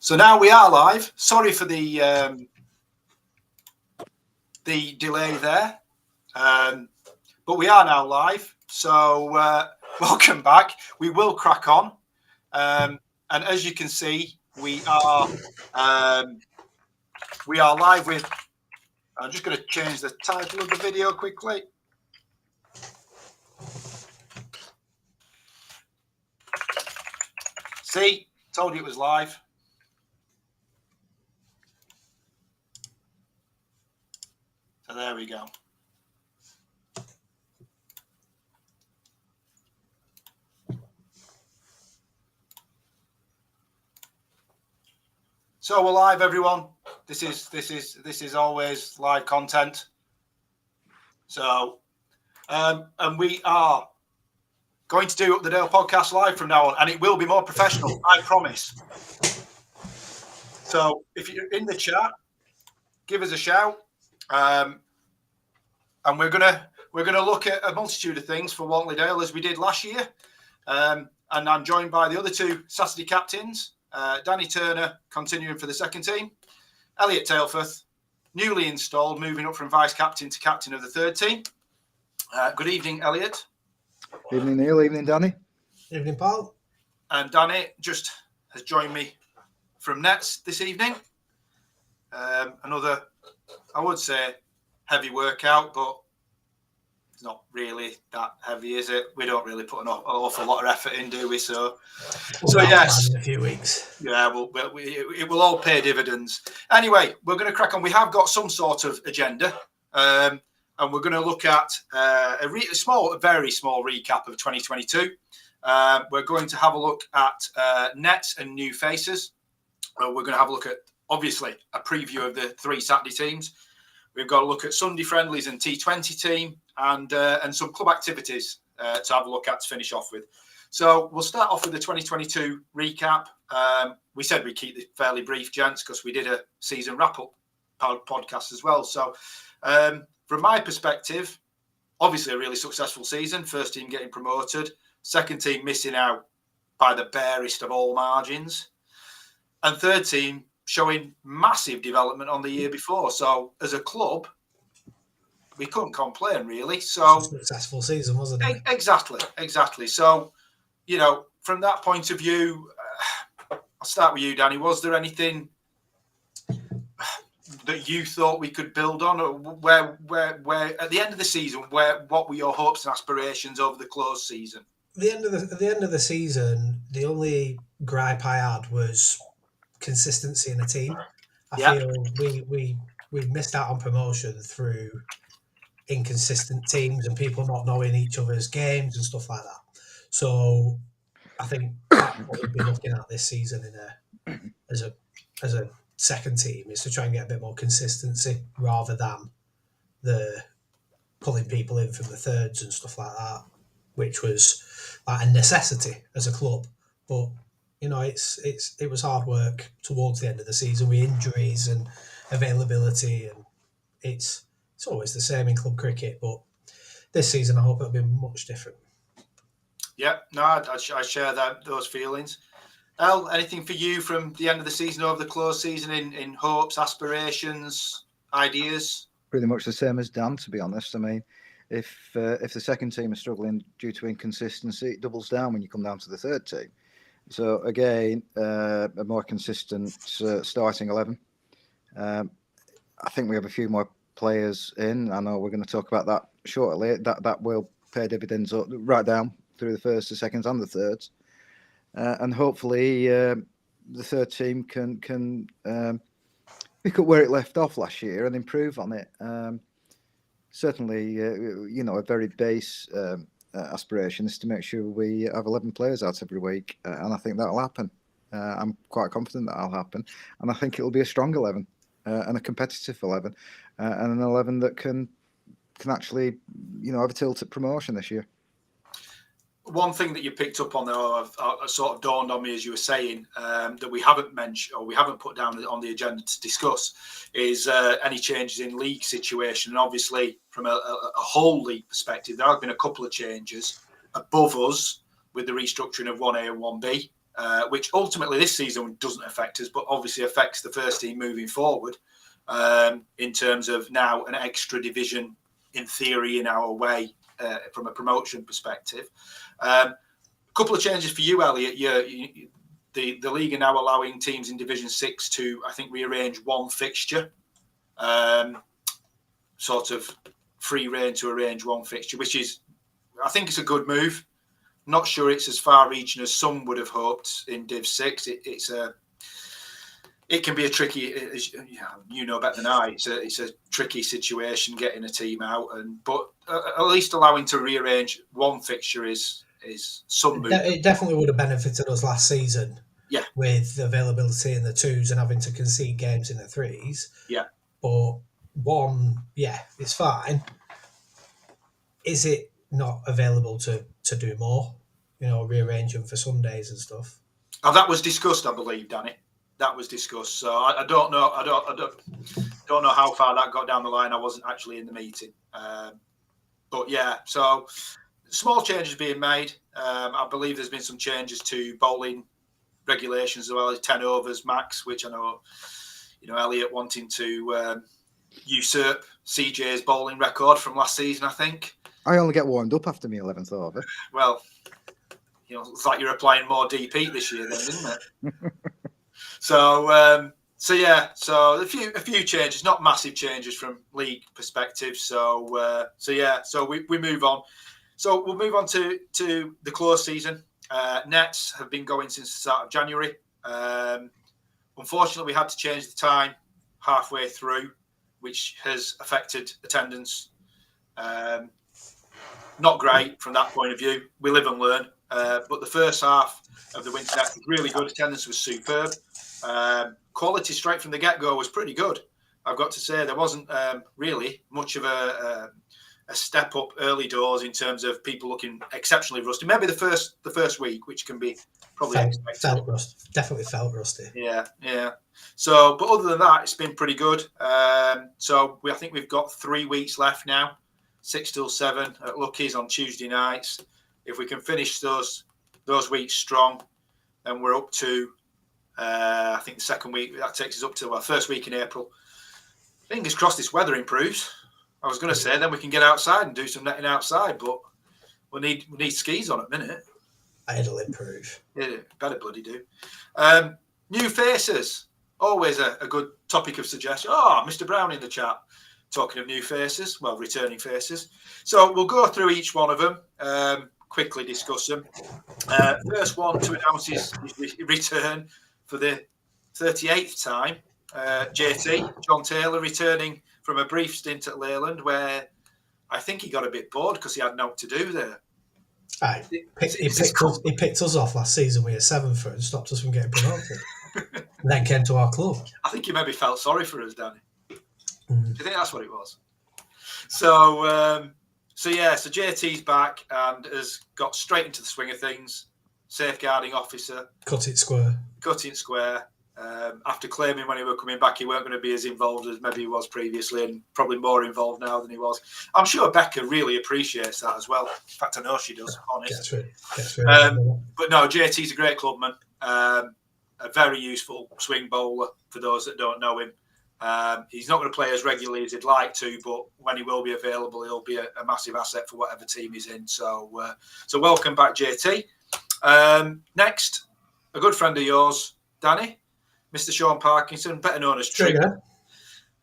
So now we are live. Sorry for the delay there, but we are now live. So welcome back. We will crack on, and as you can see, we are live with. I'm just going to change the title of the video quickly. See, told you it was live. So there we go. So we're live, everyone. This is always live content. So, and we are going to do the Dale podcast live from now on, and it will be more professional, I promise. So if you're in the chat, give us a shout, and we're gonna look at a multitude of things for Wantley Dale as we did last year. And I'm joined by the other two Saturday captains, Danny Turner continuing for the second team, Elliot Tailforth, newly installed, moving up from vice captain to captain of the third team. Good evening, Elliot. Evening, Neil. Evening, Danny. Evening, Paul. And Danny just has joined me from Nets this evening. Another, I would say, heavy workout, but it's not really that heavy, is it? We don't really put an awful lot of effort in, do we? So yes, in a few weeks. Yeah, it will all pay dividends. Anyway, we're going to crack on. We have got some sort of agenda, and we're going to look at a very small recap of 2022. We're going to have a look at Nets and new faces. We're going to have a look at, obviously, a preview of the three Saturday teams. We've got to look at Sunday friendlies and T20 team and some club activities to have a look at to finish off with. So we'll start off with the 2022 recap. We said we'd keep it fairly brief, gents, because we did a season wrap-up podcast as well. So from my perspective, obviously a really successful season. First team getting promoted. Second team missing out by the barest of all margins. And third team showing massive development on the year before. So as a club, we couldn't complain, really. So successful season, wasn't it? Exactly. So, you know, from that point of view, I'll start with you, Danny. Was there anything that you thought we could build on, or where at the end of the season, what were your hopes and aspirations over the closed season? At the end of the season, the only gripe I had was consistency in the team. I feel we missed out on promotion through inconsistent teams and people not knowing each other's games and stuff like that. So I think that's what we'll be looking at this season as a second team, is to try and get a bit more consistency rather than the pulling people in from the thirds and stuff like that, which was like a necessity as a club. But you know, it was hard work towards the end of the season with injuries and availability, and it's always the same in club cricket. But this season, I hope it'll be much different. Yeah, no, I share those feelings. El, anything for you from the end of the season over the close season in hopes, aspirations, ideas? Pretty much the same as Dan, to be honest. I mean, if the second team is struggling due to inconsistency, it doubles down when you come down to the third team. So again, a more consistent starting 11. I think we have a few more players in. I know we're going to talk about that shortly. That will pay dividends right down through the first, the seconds, and the thirds. And hopefully, the third team can pick up where it left off last year and improve on it. Certainly, a very base aspiration is to make sure we have 11 players out every week, and I think that'll happen. I'm quite confident that'll happen, and I think it'll be a strong 11 and a competitive 11, and an 11 that can actually, have a tilt at promotion this year. One thing that you picked up on there, sort of dawned on me as you were saying, that we haven't mentioned or we haven't put down on the agenda to discuss, is any changes in league situation. And obviously, from a whole league perspective, there have been a couple of changes above us with the restructuring of 1A and 1B. which ultimately this season doesn't affect us, but obviously affects the first team moving forward in terms of now an extra division in theory in our way from a promotion perspective. A couple of changes for you, Elliot. The league are now allowing teams in Division 6 to, I think, rearrange one fixture, sort of free rein to arrange one fixture, which is, I think it's a good move. Not sure it's as far-reaching as some would have hoped in Div 6. It can be a tricky, you know better than I. It's a tricky situation getting a team out, but at least allowing to rearrange one fixture is some move. It definitely would have benefited us last season. Yeah, with availability in the 2s and having to concede games in the 3s. Yeah, but 1, it's fine. Is it not available to do more? Rearrange them for Sundays and stuff. That was discussed, I believe, Danny. That was discussed. So I don't know. I don't know how far that got down the line. I wasn't actually in the meeting. But yeah, so small changes being made. I believe there's been some changes to bowling regulations as well as 10 overs max, which I know, Elliot wanting to usurp CJ's bowling record from last season, I think. I only get warmed up after my 11th over. Well, it's like you're applying more DP this year then, isn't it? So yeah, so a few changes, not massive changes from league perspective. So we move on. So we'll move on to the close season. Nets have been going since the start of January. Unfortunately, we had to change the time halfway through, which has affected attendance. Not great from that point of view. We live and learn. But the first half of the Winter Nets was really good. Attendance was superb. Quality straight from the get-go was pretty good. I've got to say there wasn't really much of a step up early doors in terms of people looking exceptionally rusty. Maybe the first week, which can be probably definitely felt rusty. Yeah. So, but other than that, it's been pretty good. So I think we've got 3 weeks left now, 6 till 7 at Lucky's on Tuesday nights. If we can finish those weeks strong, then we're up to I think the second week. That takes us up to first week in April. Fingers crossed this weather improves. I was going to say then we can get outside and do some netting outside, but we need skis on at the minute. It'll improve. Yeah, better bloody do. New faces, always a good topic of suggestion. Mr. Brown in the chat, talking of new faces, well, returning faces. So we'll go through each one of them, quickly discuss them. First one to announce his return for the 38th time, JT, John Taylor, returning from a brief stint at Leyland, where I think he got a bit bored because he had nothing to do there. He picked us off last season with a 7th and stopped us from getting promoted. And then came to our club. I think he maybe felt sorry for us, Danny. Do you think that's what it was? So JT's back and has got straight into the swing of things. Safeguarding officer. Cut it square. After claiming when he were coming back he weren't going to be as involved as maybe he was previously, and probably more involved now than he was. I'm sure Becca really appreciates that as well. In fact, I know she does, honest. Gets rid. But no, JT's a great clubman, a very useful swing bowler for those that don't know him. He's not going to play as regularly as he'd like to, but when he will be available, he'll be a massive asset for whatever team he's in. So welcome back, JT. Next, a good friend of yours, Danny, Mr. Sean Parkinson, better known as Trigger.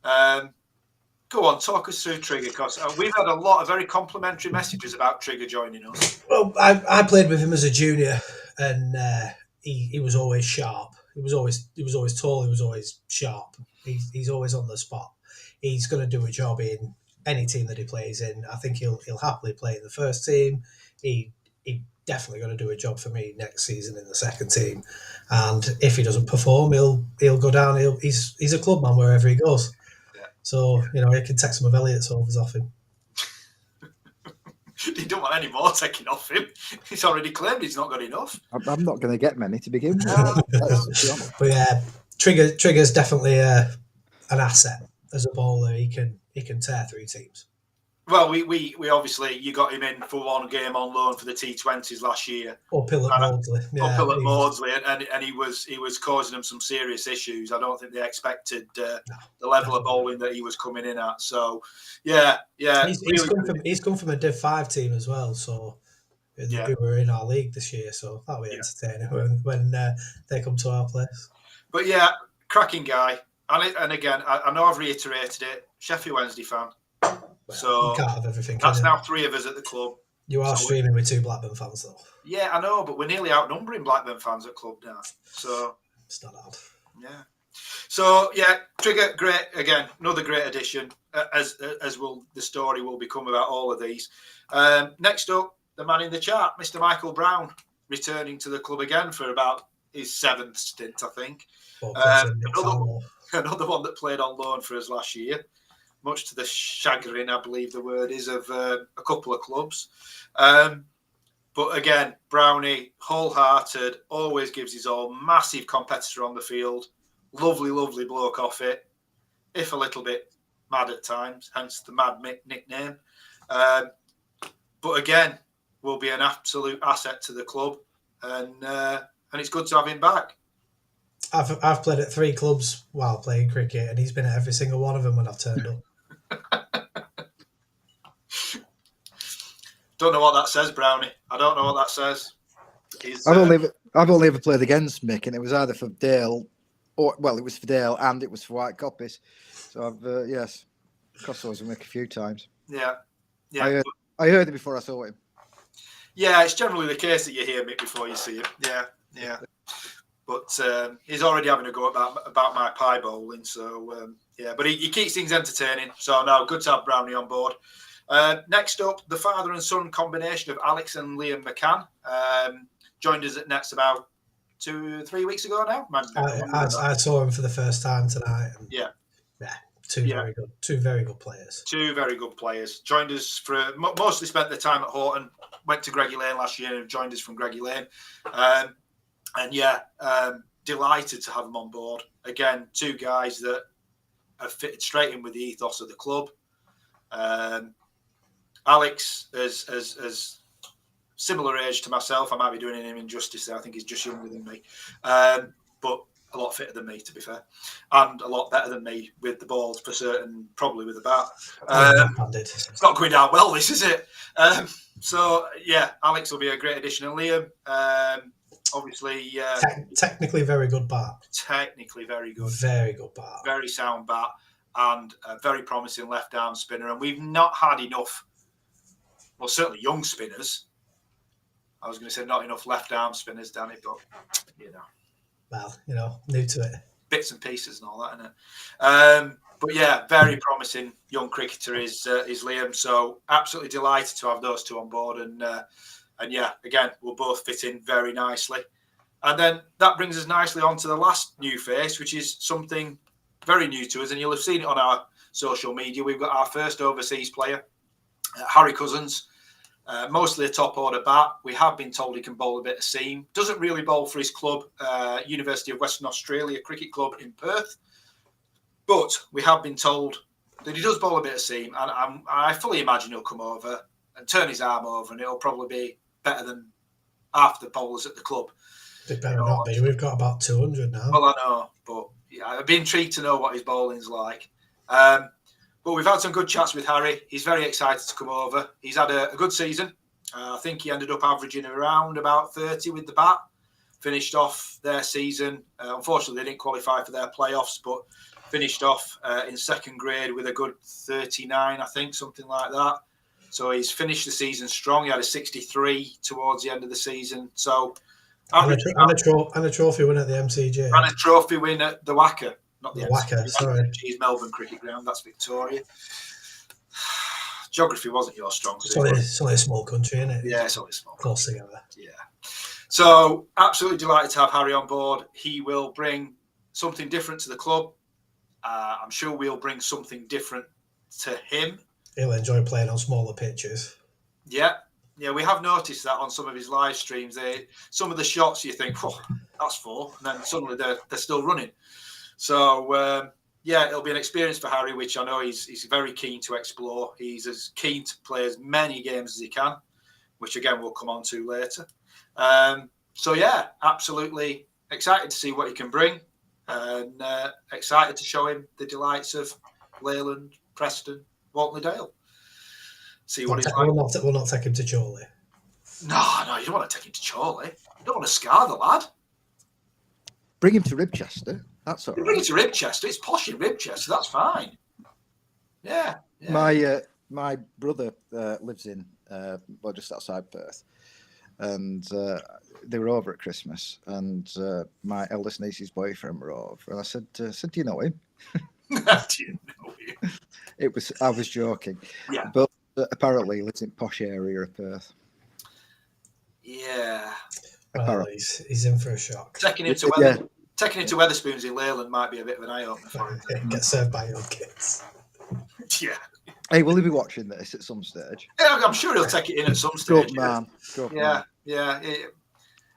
Go on, talk us through Trigger, because we've had a lot of very complimentary messages about Trigger joining us. Well, I played with him as a junior, and he was always sharp. He was always tall. He was always sharp. He's always on the spot. He's going to do a job in any team that he plays in. I think he'll happily play in the first team. He definitely going to do a job for me next season in the second team. And if he doesn't perform, he'll go down. He's a clubman wherever he goes. Yeah. So he can take some of Elliot's overs off him. He don't want any more taking off him. He's already claimed he's not got enough. I'm not going to get many to begin with. But yeah, Trigger's definitely an asset as a bowler. He can tear through teams. Well, we obviously, you got him in for one game on loan for the T20s last year. Up hill at Maudsley. Up hill at Maudsley, and he was causing them some serious issues. I don't think they expected the level of bowling that he was coming in at. So, yeah. He's come from a Div 5 team as well, so who were in our league this year, so that'll be entertaining when they come to our place. But yeah, cracking guy. And again, I know I've reiterated it, Sheffield Wednesday fan. Well, so you can't have everything. That's now 3 of us at the club. You are streaming with 2 Blackburn fans, though. Yeah, I know, but we're nearly outnumbering Blackburn fans at club now. So it's not hard. Yeah. So yeah, Trigger, great again, another great addition. As will the story will become about all of these. Next up, the man in the chat, Mr. Michael Brown, returning to the club again for about his 7th stint, I think. Another one that played on loan for us last year, much to the chagrin, I believe the word is, of a couple of clubs. But again, Brownie, wholehearted, always gives his all, massive competitor on the field, lovely, lovely bloke off it, if a little bit mad at times, hence the Mad Mick nickname. But again, will be an absolute asset to the club, and it's good to have him back. I've played at 3 clubs while playing cricket, and he's been at every single one of them when I've turned up. Don't know what that says, Brownie. I don't know what that says. I've only ever played against Mick, and it was either for Dale, it was for Dale and it was for White Copies. So I've crossed swords with Mick a few times. Yeah. I heard it before I saw him. Yeah, it's generally the case that you hear Mick before you see him. Yeah. But he's already having a go about my pie bowling. So but he keeps things entertaining. So no, good to have Brownie on board. Next up, the father and son combination of Alex and Liam McCann joined us at Nets about 2-3 weeks ago now. I saw him for the first time tonight. And two very good players. 2 very good players. Joined us for mostly spent their time at Horton. Went to Greggy Lane last year and joined us from Greggy Lane. Delighted to have them on board. Again, 2 guys that have fitted straight in with the ethos of the club. Alex is similar age to myself. I might be doing him injustice there. I think he's just younger than me, but a lot fitter than me, to be fair, and a lot better than me with the balls for certain, probably with the bat. It's not going down well, this, is it? Alex will be a great addition. And Liam, obviously... technically very good bat. Technically very good. Very good bat. Very sound bat, and a very promising left-arm spinner. And we've not had enough... Well, certainly young spinners. I was going to say not enough left-arm spinners, Danny, but, Well, new to it. Bits and pieces and all that, isn't it? But yeah, very promising young cricketer is Liam. So absolutely delighted to have those 2 on board. And again, we'll both fit in very nicely. And then that brings us nicely on to the last new face, which is something very new to us. And you'll have seen it on our social media. We've got our first overseas player, Harry Cousins. Mostly a top order bat. We have been told he can bowl a bit of seam. Doesn't really bowl for his club, University of Western Australia Cricket Club in Perth. But we have been told that he does bowl a bit of seam. And I fully imagine he'll come over and turn his arm over, and it'll probably be better than half the bowlers at the club. It better not be. We've got about 200 now. Well, I know. But I'd be intrigued to know what his bowling's like. But we've had some good chats with Harry. He's very excited to come over. He's had a good season. I think he ended up averaging around about 30 with the bat. Finished off their season. Unfortunately, they didn't qualify for their playoffs, but finished off in 2nd grade with a good 39, I think, something like that. So he's finished the season strong. He had a 63 towards the end of the season. So and a trophy win at the MCG. And a trophy win at the WACA. Not the WACA, sorry. Geez, Melbourne Cricket Ground. That's Victoria. Geography wasn't your strong suit. It's only a small country, isn't it? Yeah, it's only a small close together. Yeah. So absolutely delighted to have Harry on board. He will bring something different to the club. I'm sure we'll bring something different to him. He'll enjoy playing on smaller pitches. Yeah, we have noticed that on some of his live streams. Some of the shots you think, that's 4, and then suddenly they're still running. So yeah, it'll be an experience for Harry, which I know he's very keen to explore. He's as keen to play as many games as he can, which again we'll come on to later. So yeah, absolutely excited to see what he can bring, and excited to show him the delights of Leyland, Preston, Waltley Dale. See what he's like. We'll not take him to Chorley. No, you don't want to take him to Chorley. You don't want to scar the lad. Bring him to Ribchester. That's all right. Bring him to Ribchester. It's posh in Ribchester. That's fine. Yeah. My brother lives in just outside Perth, and they were over at Christmas, and my eldest niece's boyfriend were over, and I said, "Do you know him?" Do you know him? I was joking. Yeah. But apparently he lives in posh area of Perth. Yeah. Well, he's in for a shock. Taking him to Wetherspoons in Leyland might be a bit of an eye opener for him. Get served by your kids. Yeah. Hey, will he be watching this at some stage? Yeah, I'm sure he'll take it in at some stage. Good man. Yeah.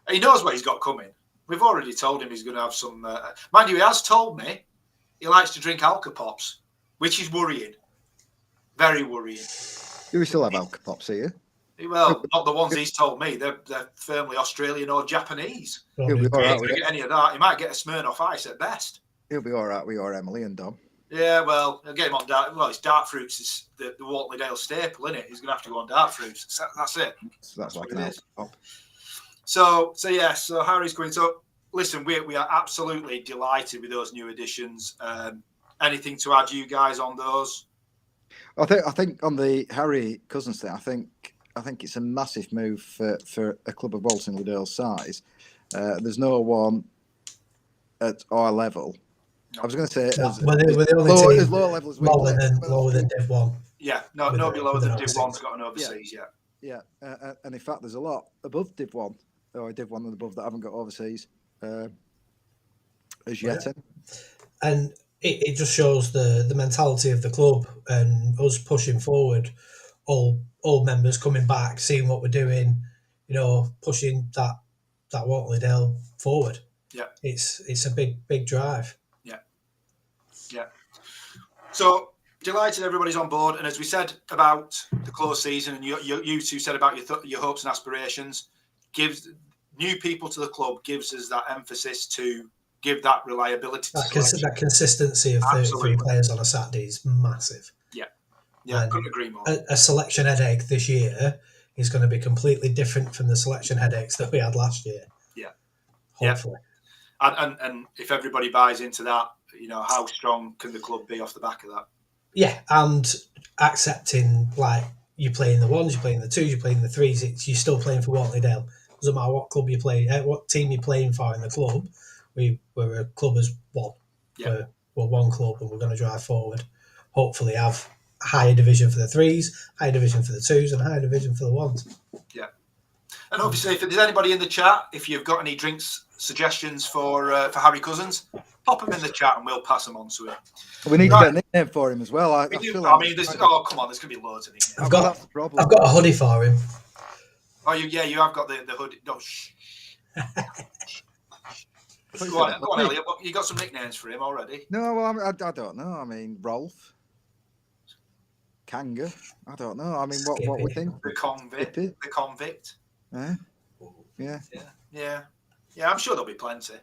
He knows what he's got coming. We've already told him he's going to have some. Mind you, he has told me he likes to drink Alka-Pops, which is worrying. Very worrying. Do we still have Alka-Pops here? Well, not the ones he's told me. They're firmly Australian or Japanese. He'll be all right. If he get any of that, he might get a Smirnoff Ice at best. He'll be all right with your Emily and Dom. Yeah, well, he'll get him on dark. Well, it's dark fruits is the Waltley Dale staple, isn't it? He's going to have to go on dark fruits. So that's it. So that's like an Alka-Pop. So Harry's going. So listen, we are absolutely delighted with those new additions. Anything to add, you guys, on those? I think on the Harry Cousins thing, I think it's a massive move for a club of Walton Dale's size. There's no one at our level. I was going to say we're the only team as low level as we lower than Div 1. Yeah, nobody lower than Div 1's got an overseas yet. Yeah, and in fact, there's a lot above Div 1 or Div 1 and above that haven't got overseas as yet. Yeah. And it just shows the mentality of the club and us pushing forward. All members coming back, seeing what we're doing, pushing that Waltley Dale forward. Yeah, it's a big drive. Yeah. So delighted everybody's on board, and as we said about the close season, and you two said about your hopes and aspirations, gives new people to the club, gives us that emphasis to give that reliability. That consistency of 33 players on a Saturday is massive. Yeah, couldn't agree more. A selection headache this year is going to be completely different from the selection headaches that we had last year. Yeah. Hopefully. And if everybody buys into that, how strong can the club be off the back of that? Yeah, and accepting, like, you're playing the ones, you're playing the twos, you're playing the threes, you're still playing for Waltley Dale. Doesn't matter what club you play, what team you're playing for in the club. We're a club as one. Yeah. We're one club, and we're going to drive forward. Hopefully have a higher division for the threes, higher division for the twos, and a higher division for the ones. Yeah. And obviously, if there's anybody in the chat, if you've got any drinks suggestions for Harry Cousins, pop them in the chat and we'll pass them on to him. We need to get a nickname for him as well. Come on, there's going to be loads of these. I've got a hoodie for him. Oh, you have got the hoodie. No, shh. Go on, Elliot. You got some nicknames for him already? No, well, I don't know. I mean, Rolf, Kanga. I don't know. I mean, what we think? The convict. Skippy. The convict. Yeah. I'm sure there'll be plenty.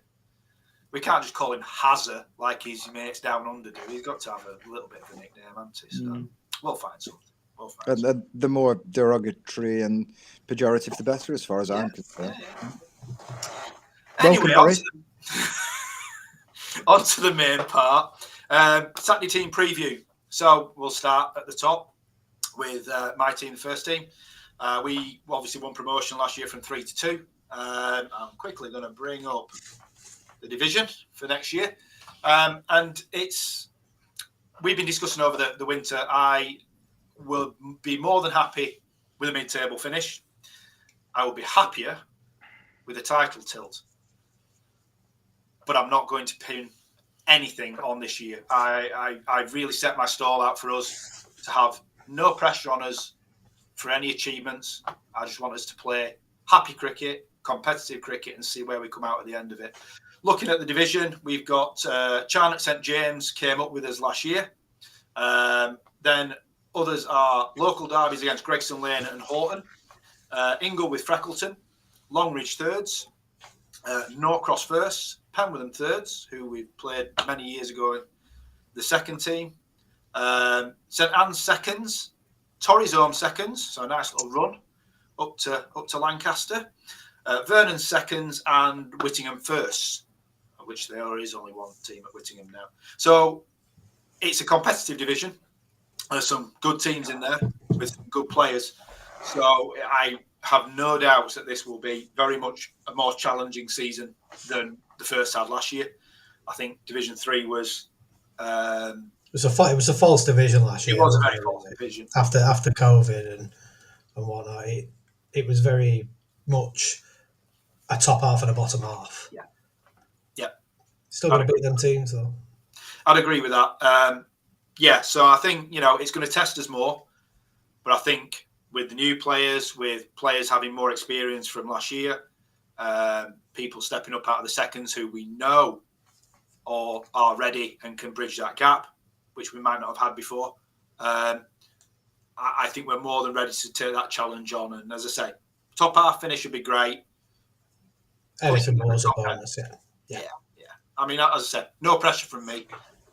We can't just call him Hazard like his mates down under do. He's got to have a little bit of a nickname, hasn't he? So we'll find something. And the more derogatory and pejorative, the better, as far as I'm concerned. Anyway, on to the main part. Saturday team preview. So we'll start at the top with my team, the first team. We obviously won promotion last year from 3 to 2. I'm quickly going to bring up the division for next year. And we've been discussing over the winter. I will be more than happy with a mid-table finish. I will be happier with a title tilt. But I'm not going to pin anything on this year. I've really set my stall out for us to have no pressure on us for any achievements. I just want us to play happy cricket, competitive cricket, and see where we come out at the end of it. looking at the division, we've got Charnock St James came up with us last year. Then others are local derbies against Gregson Lane and Horton, Ingle with Freckleton, Longridge thirds, Norcross firsts, Penwitham thirds, who we played many years ago in the second team, St Anne's seconds, Torrey's home seconds, so a nice little run up to Lancaster, Vernon seconds, and Whittingham firsts, which there is only one team at Whittingham now. So it's a competitive division. There's some good teams in there with good players. So I have no doubts that this will be very much a more challenging season than the first had last year. I think Division 3 was... It was a false division last year. It was a very false division. After COVID and whatnot, it was very much a top half and a bottom half. Yeah. Still going to beat them teams, though. I'd agree with that. So I think, it's going to test us more. But I think with the new players, with players having more experience from last year, people stepping up out of the seconds who we know are ready and can bridge that gap, which we might not have had before. I think we're more than ready to take that challenge on. And as I say, top half finish would be great. Anything more is a bonus, yeah. I mean, as I said, no pressure from me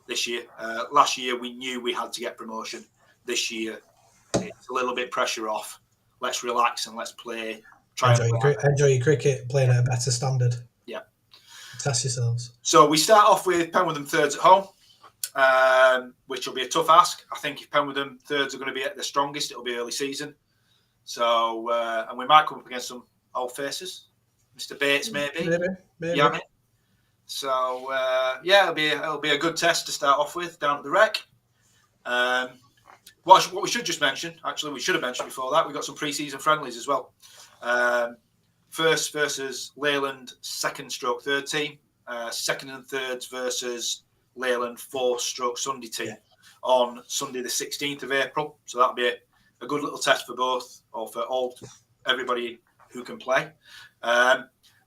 this year. Last year, we knew we had to get promotion. This year, it's a little bit pressure off. Let's relax and let's play. Enjoy your cricket, playing at a better standard. Yeah. Test yourselves. So we start off with Penwitham thirds at home, which will be a tough ask. I think if Penwitham thirds are going to be at their strongest, it'll be early season. So, and we might come up against some old faces. Mr. Bates, maybe. Yeah, mate. So it'll be a good test to start off with down at the Rec. What we should just mention, actually, we should have mentioned before that, we've got some pre-season friendlies as well. First versus Leyland second/third team, second and thirds versus Leyland 4/Sunday team on Sunday the 16th of April. So that'll be a good little test for both, or for everybody who can play.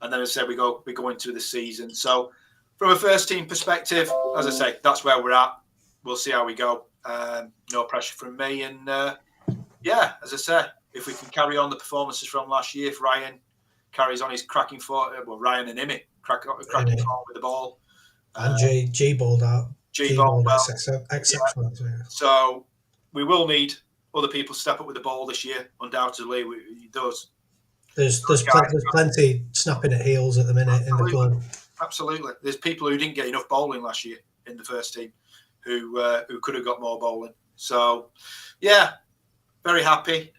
And then, as I said, we go into the season. So, from a first team perspective, as I say, that's where we're at. We'll see how we go. No pressure from me. And as I said, if we can carry on the performances from last year, if Ryan carries on his cracking form, Ryan and Emmett cracking form with the ball. And G balled out. G balled well. Exceptional. Yeah. So, we will need other people to step up with the ball this year, undoubtedly. There's plenty snapping at heels at the minute in the club. Absolutely. There's people who didn't get enough bowling last year in the first team who could have got more bowling. So, very happy.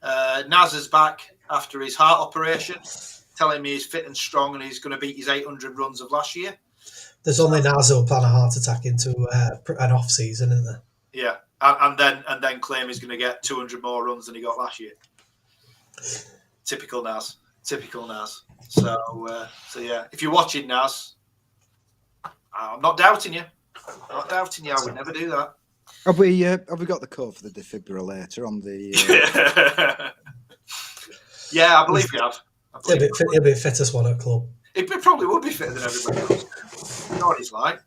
Naz is back after his heart operation, telling me he's fit and strong and he's going to beat his 800 runs of last year. There's only Naz who'll plan a heart attack into an off season, isn't there? Yeah, and then claim he's going to get 200 more runs than he got last year. Typical Naz. So if you're watching, Naz, I'm not doubting you. I would never do that. Have we got the code for the defibrillator on the? Yeah, I believe we have. He'll be fittest one at club. It probably would be fitter than everybody else. You know what he's like.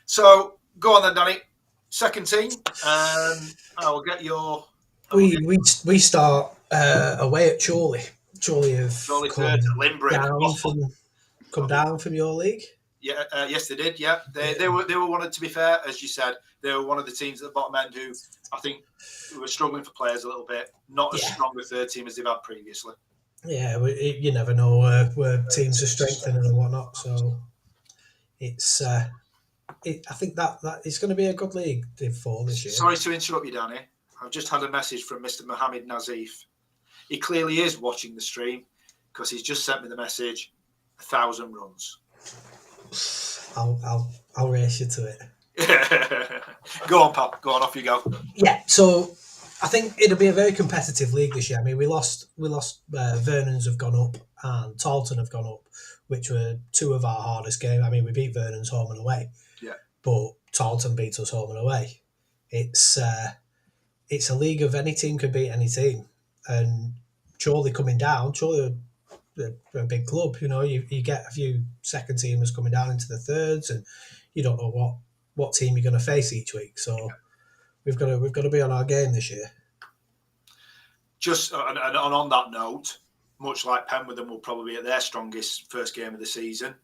So go on then, Danny. Second team. I will get your. We start away at Chorley. Chorley have come down from your league. Yeah, yes, they did. Yeah, they were one of, to be fair, as you said, they were one of the teams at the bottom end who I think were struggling for players a little bit. Not as strong a third team as they've had previously. Yeah, you never know where teams are strengthening and whatnot. So it's I think that it's going to be a good league for this year. Sorry to interrupt you, Danny. I've just had a message from Mr. Mohammed Nazif. He clearly is watching the stream because he's just sent me the message, 1,000 runs. I'll race you to it. Go on, pal. Go on, off you go. Yeah, so I think it'll be a very competitive league this year. I mean, we lost Vernon's have gone up and Taunton have gone up, which were two of our hardest games. I mean, we beat Vernon's home and away. Yeah. But Taunton beat us home and away. It's a league of any team can beat any team. And Chorley coming down, Chorley a big club. You know, you get a few second teamers coming down into the thirds, and you don't know what team you're going to face each week. So we've got to be on our game this year. Just and on that note, much like Penwitham will probably be at their strongest first game of the season,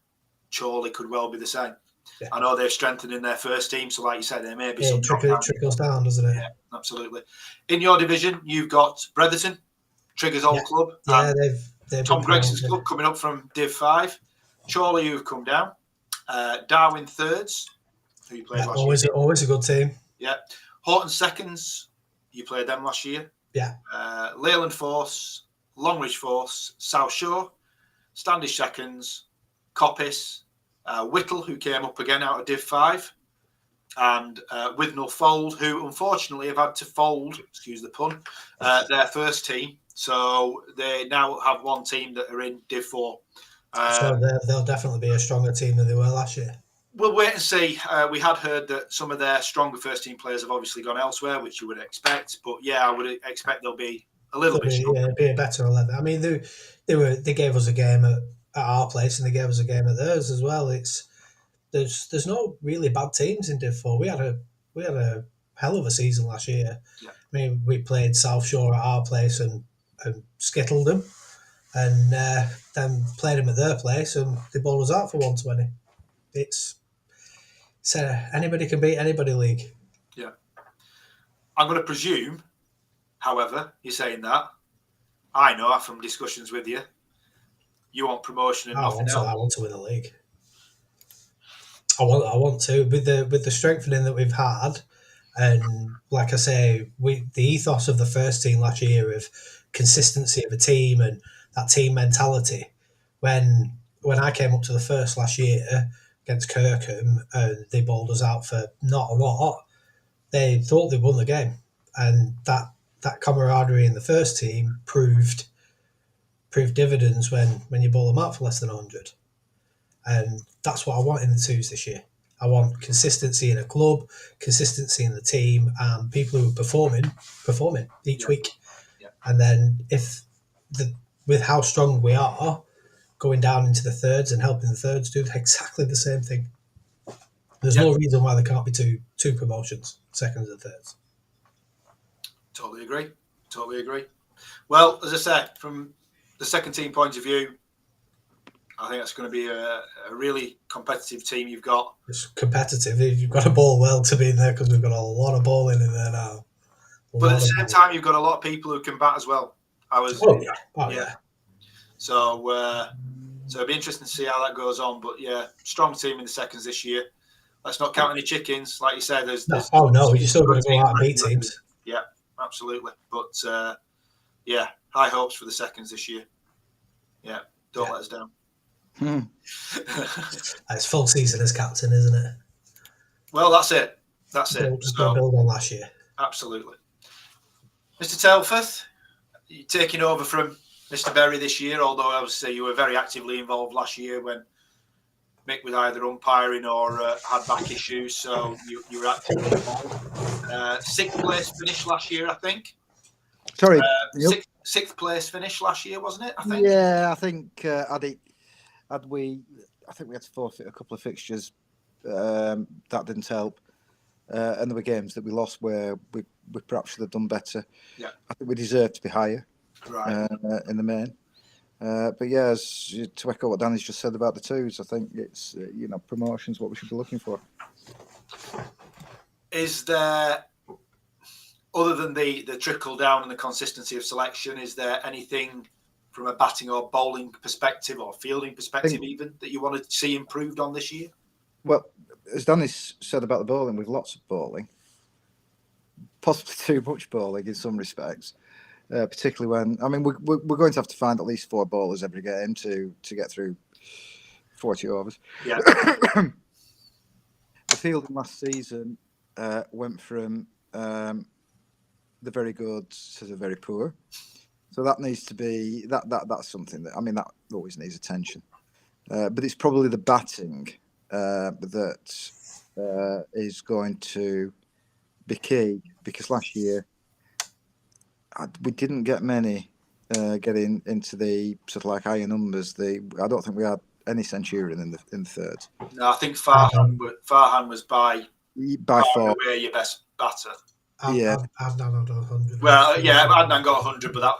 Chorley could well be the same. Yeah. I know they're strengthening their first team, so like you said, there may be some trickles down, doesn't it? Yeah, absolutely. In your division, you've got Bretherton, Trigger's old club. Yeah, they've Tom Gregson's club coming up from Div 5. Chorley, who've come down. Darwin Thirds, who you played last year. Always a good team. Yeah. Horton Seconds, you played them last year. Yeah. Leyland Force, Longridge Force, South Shore, Standish Seconds, Coppice, Whittle, who came up again out of Div 5, and Withnell Fold, who unfortunately have had to fold, excuse the pun, their first team. So they now have one team that are in Div 4. So they'll definitely be a stronger team than they were last year. We'll wait and see. We had heard that some of their stronger first team players have obviously gone elsewhere, which you would expect. But yeah, I would expect they'll be a little bit stronger. Yeah, be a better 11. I mean, they gave us a game at our place, and they gave us a game at theirs as well. There's no really bad teams in Div 4. We had a hell of a season last year. Yeah. I mean, we played South Shore at our place and skittled them, and then played them at their place, and they bowled us out for 120. It's anybody can beat anybody league. Yeah. I'm going to presume, however, you're saying that. I know from discussions with you, you want promotion and nothing else. I want to win the league. I want to with the strengthening that we've had, and like I say, the ethos of the first team last year of consistency of a team and that team mentality. When I came up to the first last year against Kirkham and they bowled us out for not a lot, they thought they won the game, and that camaraderie in the first team proved dividends when you bowl them out for less than 100. And that's what I want in the twos this year. I want consistency in a club, consistency in the team, and people who are performing each week. Yeah. And then with how strong we are, going down into the thirds and helping the thirds do exactly the same thing. There's no reason why there can't be two promotions, seconds and thirds. Totally agree. Well, as I said, from the second team point of view, I think that's going to be a really competitive team you've got. It's competitive. You've got to bowl well to be in there because we've got a lot of bowling in there now. But at the same time, you've got a lot of people who can bat as well. Yeah. So it'll be interesting to see how that goes on. But yeah, strong team in the seconds this year. Let's not count any chickens. Like you said, there's you're still going to go out and beat teams. Yeah, absolutely. But high hopes for the seconds this year. Yeah, don't let us down. It's full season as captain, isn't it? Well, that's it. Just build on last year. Absolutely. Mr. Telford, you're taking over from Mr. Berry this year, although obviously you were very actively involved last year when Mick was either umpiring or had back issues, so you were actively involved. Sixth place finish last year, I think. Sorry. Sixth place finish last year, wasn't it? I think. Yeah, I think I think we had to forfeit a couple of fixtures. That didn't help. And there were games that we lost where we perhaps should have done better. Yeah. I think we deserve to be higher. Right. In the main. But yeah, to echo what Danny's just said about the twos, I think it's promotion's what we should be looking for. Is there, other than the trickle down and the consistency of selection, is there anything from a batting or bowling perspective or fielding perspective even that you want to see improved on this year? Well, as Danny said about the bowling, we've lots of bowling, possibly too much bowling in some respects. Particularly when, we're going to have to find at least 4 bowlers every game to get through 40 overs. Yeah. The fielding last season went from the very good to the very poor. So that needs to be that's something that always needs attention. But it's probably the batting that is going to be key, because last year we didn't get many getting into the sort of like higher numbers. I don't think we had any Centurion in the third. No, I think Farhan was by far away your best batter. Adnan had 100. Well, yeah, Adnan got 100, but that.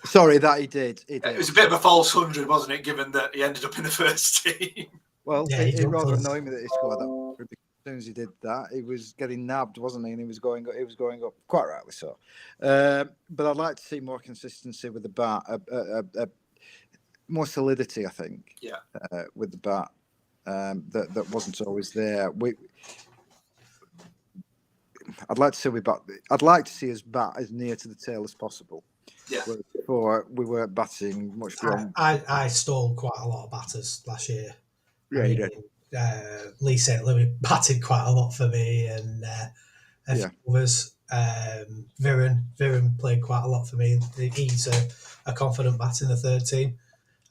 Sorry, that he did. It was a bit of a false 100, wasn't it? Given that he ended up in the first team. Well, Yeah, it rather annoyed me that he scored that. As soon as he did that, he was getting nabbed, wasn't he? And he was going up, quite rightly so. But I'd like to see more consistency with the bat, more solidity, I think. Yeah. With the bat, that wasn't always there. I'd like to see I'd like to see us bat as near to the tail as possible. Yeah. Before we weren't batting much beyond. I stole quite a lot of batters last year. Yeah, you did. Lee St. Louis batted quite a lot for me, and a few others. Viren played quite a lot for me. He's a confident bat in the third team,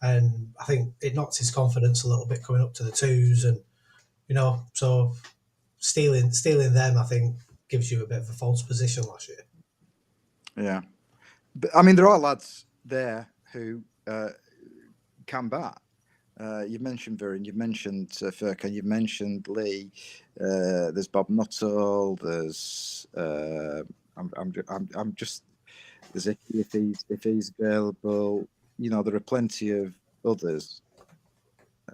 and I think it knocked his confidence a little bit coming up to the twos, and so stealing them, I think, gives you a bit of a false position last year. Yeah, but I mean, there are lads there who can bat. You've mentioned Viren, you've mentioned Furkan, you've mentioned Lee. There's Bob Nuttall. There's I'm just there's if he's available. There are plenty of others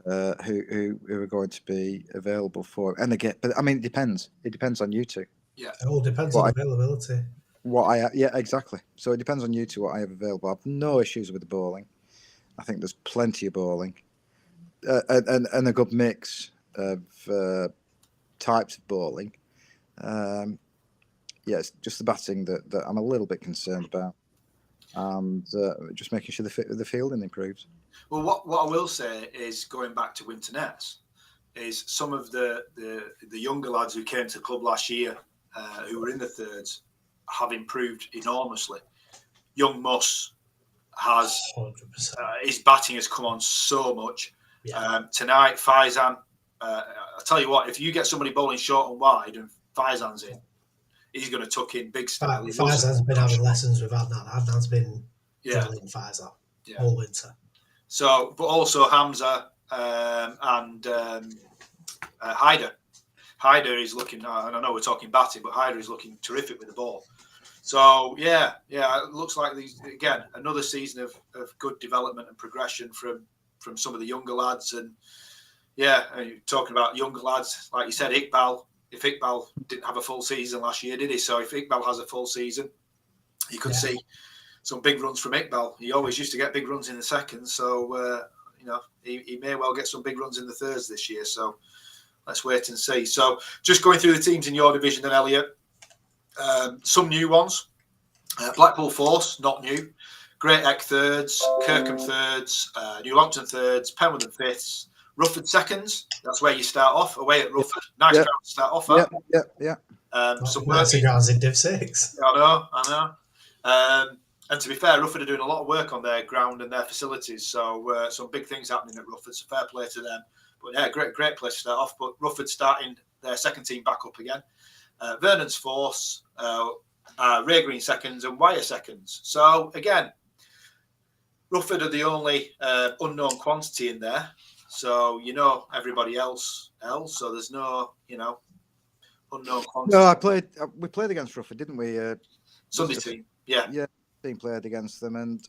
who are going to be available for. And again, but I mean, it depends. It depends on you two. Yeah, it all depends on availability. Exactly. So it depends on you two what I have available. I have no issues with the bowling. I think there's plenty of bowling. And a good mix of types of bowling. It's just the batting that I'm a little bit concerned about, and just making sure the fielding improves. Well, what I will say is, going back to winter nets, is some of the younger lads who came to the club last year, who were in the thirds, have improved enormously. Young Muss has 100%. His batting has come on so much. Yeah. Tonight, Faizan, I tell you what, if you get somebody bowling short and wide and Faizan's in, he's going to tuck in big style. Faizan's been having lessons with Adnan. Adnan's been drilling Faizan all winter. So, but also Hamza and Haider. Haider is looking, and I know we're talking batting, but Haider is looking terrific with the ball. So, it looks like again, another season of good development and progression from some of the younger lads. And talking about younger lads, like you said, Iqbal. If Iqbal didn't have a full season last year, did he? So if Iqbal has a full season, you could see some big runs from Iqbal. He always used to get big runs in the seconds, so he may well get some big runs in the thirds this year. So let's wait and see. So just going through the teams in your division, then, Elliot. Some new ones. Blackpool Force, not new. Great Egg thirds, Kirkham thirds, New Longton thirds, Penwortham fifths, Rufford seconds. That's where you start off, away at Rufford. Nice ground to start off at. Yeah. Some grounds in Div 6. I know. And to be fair, Rufford are doing a lot of work on their ground and their facilities. So some big things happening at Rufford. So fair play to them. But yeah, great place to start off. But Rufford starting their second team back up again. Vernon's Force, Ray Green seconds, and Wyre seconds. So again, Rufford are the only unknown quantity in there. So everybody else. So there's no unknown quantity. No, we played against Rufford, didn't we? Sunday team. Yeah, team played against them, and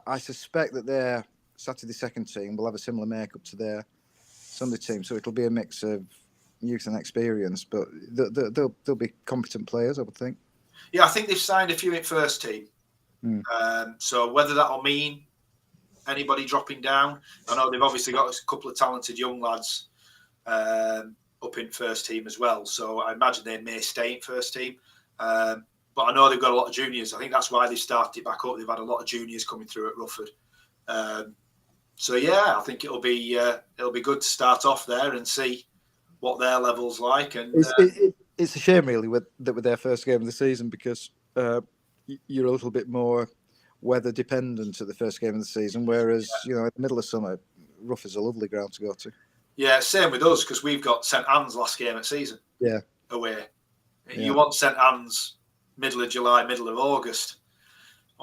I suspect that their Saturday second team will have a similar makeup to their Sunday team. So it'll be a mix of youth and experience, but they'll be competent players, I would think. Yeah, I think they've signed a few in first team. So whether that'll mean anybody dropping down, I know they've obviously got a couple of talented young lads up in first team as well. So I imagine they may stay in first team. But I know they've got a lot of juniors. I think that's why they started it back up. They've had a lot of juniors coming through at Rufford. I think it'll be good to start off there and see what their level's like. And it's a shame, really, with their first game of the season, because you're a little bit more weather dependent at the first game of the season, whereas in the middle of summer, Rufford's a lovely ground to go to. Yeah, same with us, because we've got St Anne's last game of season. Yeah, away. You want St Anne's middle of July, middle of August,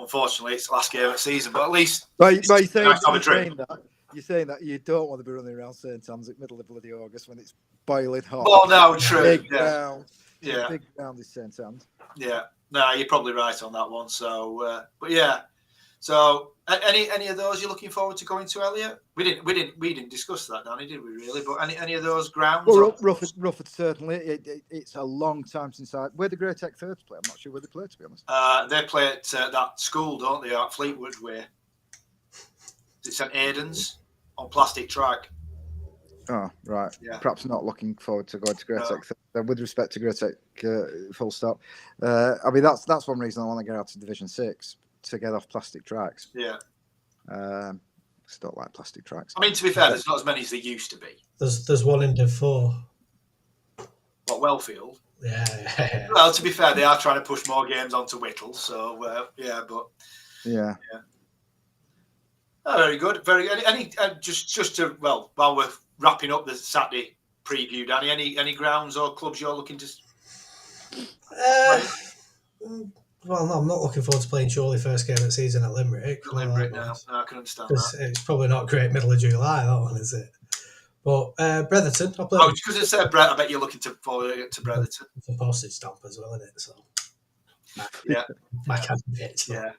unfortunately, it's the last game of the season. But at least But you're saying, nice to have a drink. You're saying that you don't want to be running around St Anne's at middle of bloody August when it's boiling hot. Well, no, true. Big Yeah. ground. Yeah. Big ground is St Anne's. Yeah. No, you're probably right on that one. So, but yeah. So, any of those you're looking forward to going to, Elliot? We didn't discuss that, Danny, did we? Really? But any of those grounds? Well, Rufford certainly. It's a long time since where the Grey Tech Thirds play. I'm not sure where they play, to be honest. They play at that school, don't they? At Fleetwood Way. It's St Aidan's on plastic track. Oh, right. Yeah. Perhaps not looking forward to going to Grey Tech. With respect to Grey Tech, full stop. I mean, that's one reason I want to get out to Division 6, to get off plastic tracks. Yeah. Just don't like plastic tracks. I mean, to be fair, there's not as many as there used to be. There's one in Div 4. What, Wellfield? Yeah. Well, to be fair, they are trying to push more games onto Whittle. So, yeah, but... Yeah. Oh, very good. Very any just to while we're wrapping up the Saturday preview, Danny, any grounds or clubs you're looking to? Well, no, I'm not looking forward to playing Chorley first game of the season at Limerick. Limerick now, I can understand that. It's probably not great middle of July, that one, is it? But Bretherton, I'll play. Oh, because it said Brett, I bet you're looking to follow it to Bretherton. It's a postage stamp as well, isn't it? So yeah, my kind of pitch. Yeah,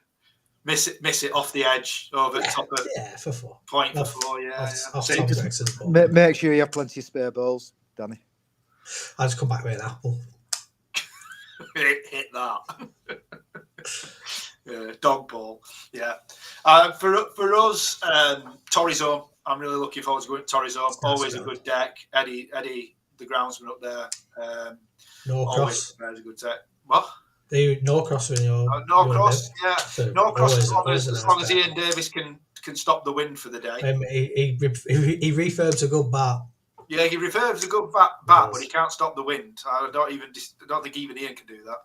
miss it off the edge over the top of for 4 point for 4. Yeah, Make sure you have plenty of spare balls, Danny. I'll just come back with an apple. hit that. Dog ball. Yeah. For us, Torrizome, I'm really looking forward to going to Torrizome. Always a good deck. Eddie, the groundsman up there. Norcross. Always a good deck. What? Norcross in your Norcross, yeah. So Norcross, as long as Ian Davis can stop the wind for the day. He refurbs a good bat. Yeah, he refurbs a good bat, but he can't stop the wind. I don't think even Ian can do that.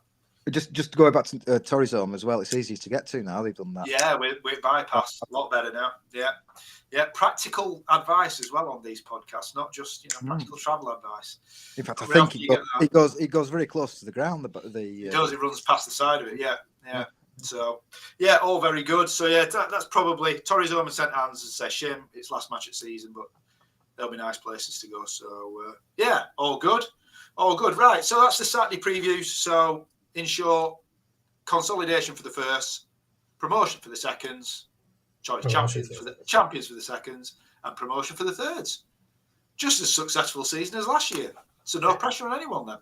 Just going back to Torrizome as well, it's easy to get to now. They've done that. Yeah, we're bypassed a lot better now. Yeah. Practical advice as well on these podcasts, not just practical travel advice. In fact, I think he goes very close to the ground. He does. He runs past the side of it. Yeah. So all very good. So that's probably Torrizome and St Anne's. As I say, shame it's last match of season, but they'll be nice places to go. So all good. Right. So that's the Saturday previews. So in short, consolidation for the first, promotion for the seconds, champions for the seconds, and promotion for the thirds. Just as successful season as last year. So no pressure on anyone then.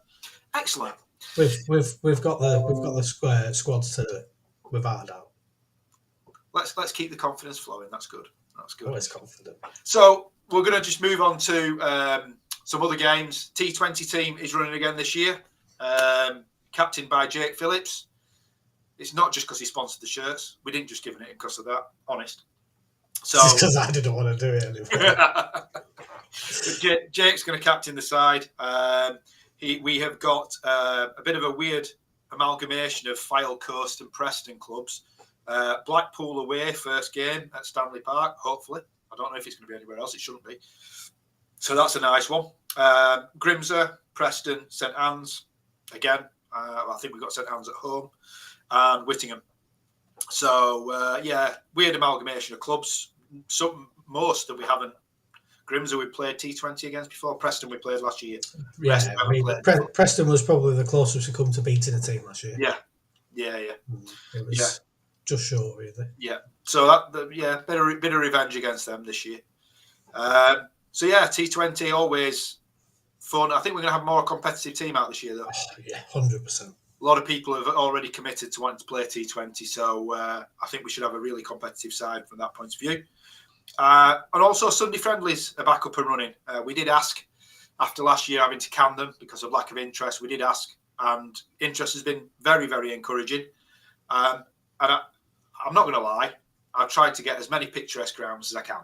Excellent. We've got the squads to it, without a doubt. Let's keep the confidence flowing. That's good. Always confident. So we're going to just move on to some other games. T20 team is running again this year. Captained by Jake Phillips. It's not just because he sponsored the shirts. We didn't just give it because of that. Honest. So because I didn't want to do it anymore. Jake's going to captain the side. We have got a bit of a weird amalgamation of Fylde Coast and Preston clubs. Blackpool away, first game at Stanley Park, hopefully. I don't know if it's going to be anywhere else. It shouldn't be. So that's a nice one. Grimsby, Preston, St Anne's. Again, I think we've got St Anne's at home. And Whittingham. So, weird amalgamation of clubs. Most that we haven't. Grimsby we played T20 against before. Preston we played last year. Yeah, Preston was probably the closest we come to beating a team last year. Yeah. It was just short, really. Yeah. So bit of revenge against them this year. T20 always fun. I think we're going to have a more competitive team out this year, though. 100%. A lot of people have already committed to wanting to play T20, so I think we should have a really competitive side from that point of view. And also Sunday friendlies are back up and running. We did ask after last year having to can them because of lack of interest. We did ask, and interest has been very, very encouraging. And I'm not going to lie, I've tried to get as many picturesque grounds as I can.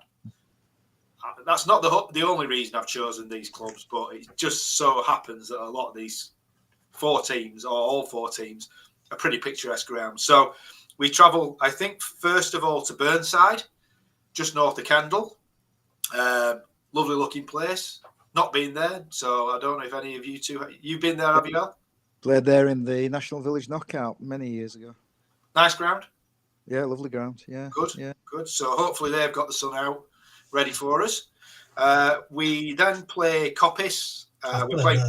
That's not the only reason I've chosen these clubs, but it just so happens that a lot of these 4 teams, or all 4 teams, are pretty picturesque grounds. So we travel, I think, first of all to Burnside, just north of Kendal. Lovely looking place. Not been there, so I don't know if any of you two, you've been there, have you, Al? Played there in the National Village Knockout many years ago. Nice ground? Yeah, lovely ground. Yeah. Good. Yeah. Good. So hopefully they've got the sun out ready for us. We then play Coppice. We're playing.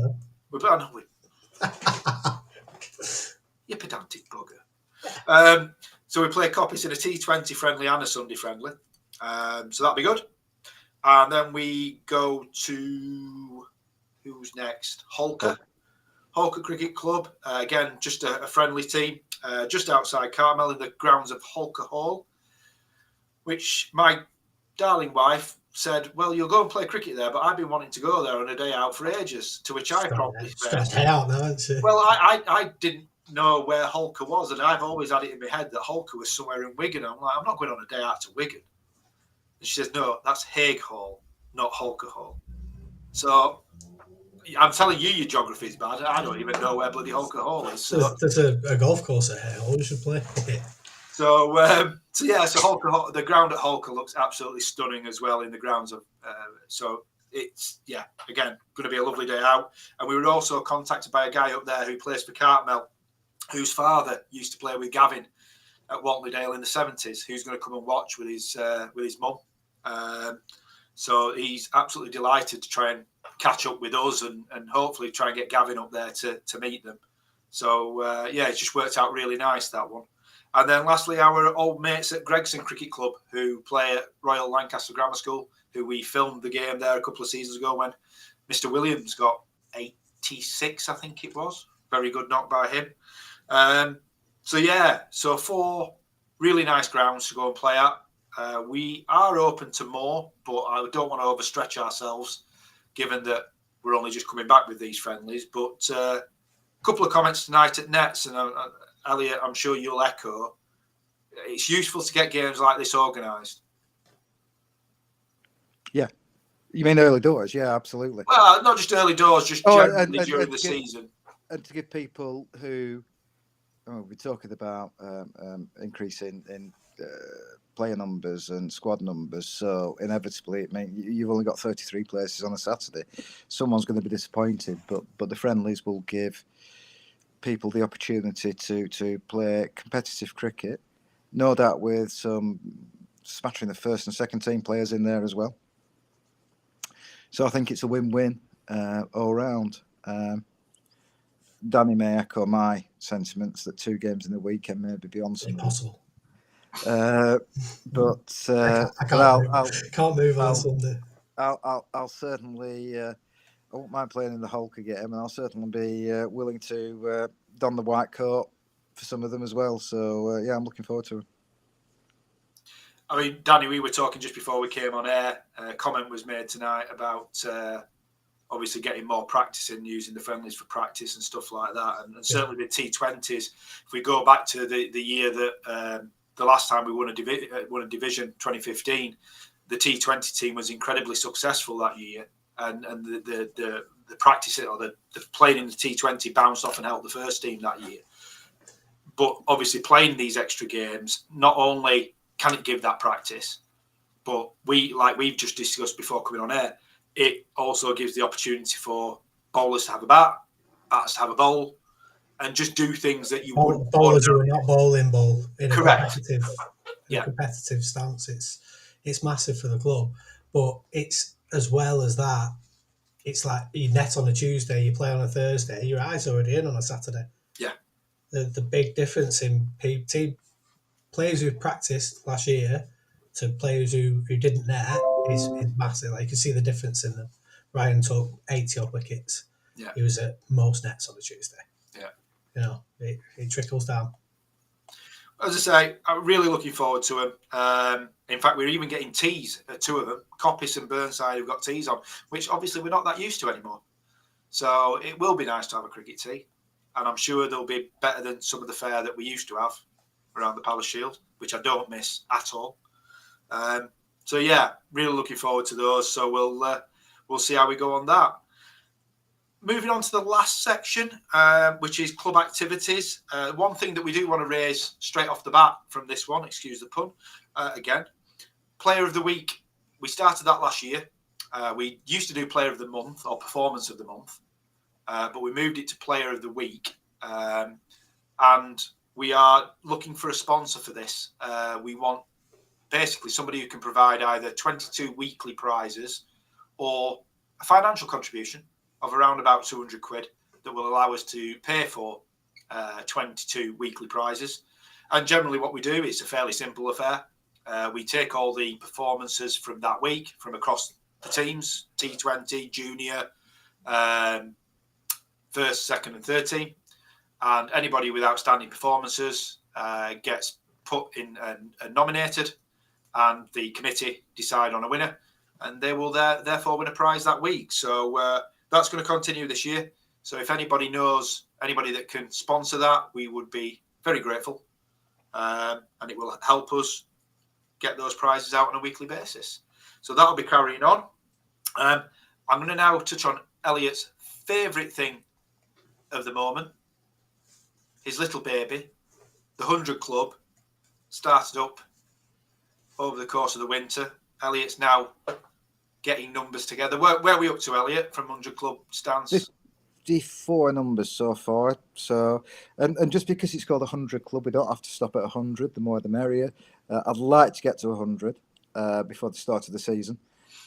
You pedantic bugger. So we play Coppice in a T20 friendly and a Sunday friendly. So that'll be good. And then we go to who's next? Holker Cricket Club. Again, just a friendly team, just outside Carmel in the grounds of Holker Hall, which my darling wife said, well, you'll go and play cricket there, but I've been wanting to go there on a day out for ages, to which I promptly said, stressed out now, isn't she? well, I didn't know where Holker was, and I've always had it in my head that Holker was somewhere in Wigan. I'm like, I'm not going on a day out to Wigan. And she says, no, that's Hague Hall, not Holker Hall. So I'm telling you, your geography is bad. I don't even know where bloody Holker Hall is. So there's a golf course at Hale. We should play. So Holker Hall, the ground at Holker looks absolutely stunning as well in the grounds of. So it's again going to be a lovely day out. And we were also contacted by a guy up there who plays for Cartmel, whose father used to play with Gavin at Whatleydale in the 70s. Who's going to come and watch with his mum. So he's absolutely delighted to try and catch up with us and hopefully try and get Gavin up there to meet them. So it's just worked out really nice, that one. And then lastly, our old mates at Gregson Cricket Club, who play at Royal Lancaster Grammar School, who we filmed the game there a couple of seasons ago when Mr. Williams got 86, I think it was. Very good knock by him. So 4 really nice grounds to go and play at. We are open to more, but I don't want to overstretch ourselves, given that we're only just coming back with these friendlies. But a couple of comments tonight at Nets, and Elliot, I'm sure you'll echo. It's useful to get games like this organised. Yeah. You mean early doors? Yeah, absolutely. Well, not just early doors, just generally during the season. And to give people who, we're talking about increasing in player numbers and squad numbers, so inevitably, you've only got 33 places on a Saturday. Someone's going to be disappointed, but the friendlies will give people the opportunity to play competitive cricket, no doubt with some smattering of first and second team players in there as well. So I think it's a win-win all round. Danny may echo my sentiments that 2 games in the weekend may be beyond some. Impossible. I can't move on Sunday. I'll certainly. I won't mind playing in the Holker game, and I'll certainly be willing to don the white coat for some of them as well. So I'm looking forward to it. I mean, Danny, we were talking just before we came on air. A comment was made tonight about obviously getting more practice in, using the friendlies for practice and stuff like that. And certainly the T20s, if we go back to the year that the last time we won a division, 2015, the T20 team was incredibly successful that year. And the practice or the playing in the T20 bounced off and helped the first team that year. But obviously playing these extra games, not only can it give that practice, but we've just discussed before coming on air, it also gives the opportunity for bowlers to have a bat, bats to have a bowl, and just do things that you wouldn't. Bowlers who are not bowling bowl in a Correct. competitive stance. It's massive for the club, but it's as well as that. It's like you net on a Tuesday, you play on a Thursday, your eyes already in on a Saturday. Yeah. The big difference in team players who practiced last year to players who didn't net is massive. Like you can see the difference in them. Ryan took 80 odd wickets. Yeah. He was at most nets on a Tuesday. Yeah. It trickles down. As I say, I'm really looking forward to him. In fact, we're even getting tees, 2 of them, Coppice and Burnside, who've got tees on, which obviously we're not that used to anymore. So it will be nice to have a cricket tee. And I'm sure they'll be better than some of the fare that we used to have around the Palace Shield, which I don't miss at all. Really looking forward to those. So we'll see how we go on that. Moving on to the last section, which is club activities. One thing that we do want to raise straight off the bat from this one, excuse the pun, again, Player of the Week. We started that last year. We used to do Player of the Month or Performance of the Month, but we moved it to Player of the Week. And we are looking for a sponsor for this. We want basically somebody who can provide either 22 weekly prizes or a financial contribution of around about 200 quid that will allow us to pay for 22 weekly prizes. And generally what we do is a fairly simple affair. We take all the performances from that week from across the teams, T20, junior, first, second and third team. And anybody with outstanding performances gets put in and nominated, and the committee decide on a winner, and they will therefore win a prize that week. So that's going to continue this year. So if anybody knows anybody that can sponsor that, we would be very grateful. And it will help us get those prizes out on a weekly basis. So that'll be carrying on. I'm going to now touch on Elliot's favourite thing of the moment. His little baby, the 100 Club, started up over the course of the winter. Elliot's now getting numbers together. Where are we up to, Elliot, from 100 Club stance? 54 numbers so far. So, and just because it's called 100 Club, we don't have to stop at 100. The more the merrier. I'd like to get to 100 before the start of the season.